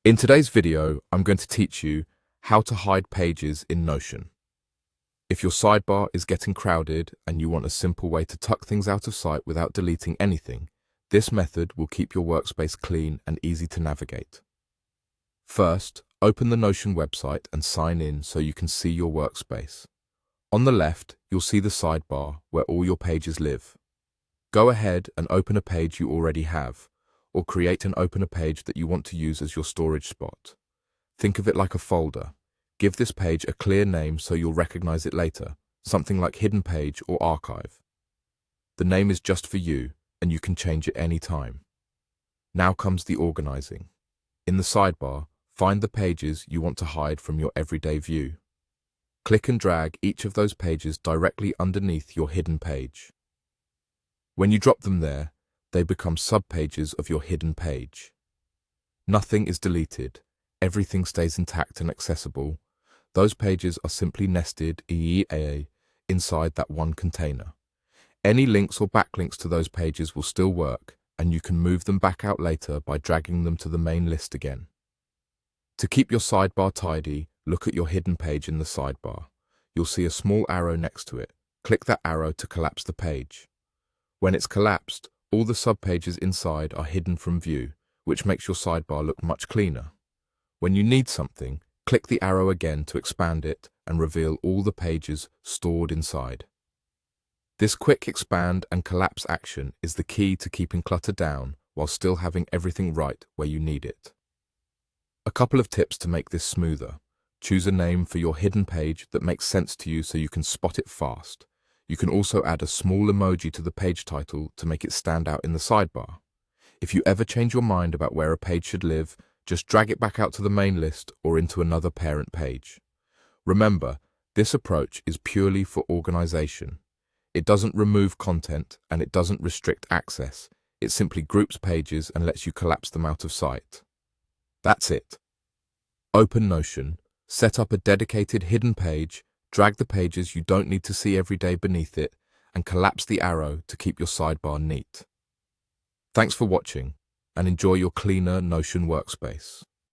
In today's video, I'm going to teach you how to hide pages in Notion. If your sidebar is getting crowded and you want a simple way to tuck things out of sight without deleting anything, this method will keep your workspace clean and easy to navigate. First, open the Notion website and sign in so you can see your workspace. On the left, you'll see the sidebar where all your pages live. Go ahead and open a page you already have, or create and open a page that you want to use as your storage spot. Think of it like a folder. Give this page a clear name so you'll recognize it later, something like hidden page or archive. The name is just for you, and you can change it any time. Now comes the organizing. In the sidebar, find the pages you want to hide from your everyday view. Click and drag each of those pages directly underneath your hidden page. When you drop them there, they become subpages of your hidden page. Nothing is deleted. Everything stays intact and accessible. Those pages are simply nested inside that one container. Any links or backlinks to those pages will still work, and you can move them back out later by dragging them to the main list again. To keep your sidebar tidy, look at your hidden page in the sidebar. You'll see a small arrow next to it. Click that arrow to collapse the page. When it's collapsed, all the subpages inside are hidden from view, which makes your sidebar look much cleaner. When you need something, click the arrow again to expand it and reveal all the pages stored inside. This quick expand and collapse action is the key to keeping clutter down while still having everything right where you need it. A couple of tips to make this smoother. Choose a name for your hidden page that makes sense to you so you can spot it fast. You can also add a small emoji to the page title to make it stand out in the sidebar. If you ever change your mind about where a page should live, just drag it back out to the main list or into another parent page. Remember, this approach is purely for organization. It doesn't remove content and it doesn't restrict access. It simply groups pages and lets you collapse them out of sight. That's it. Open Notion, set up a dedicated hidden page, drag the pages you don't need to see every day beneath it, and collapse the arrow to keep your sidebar neat. Thanks for watching, and enjoy your cleaner Notion workspace.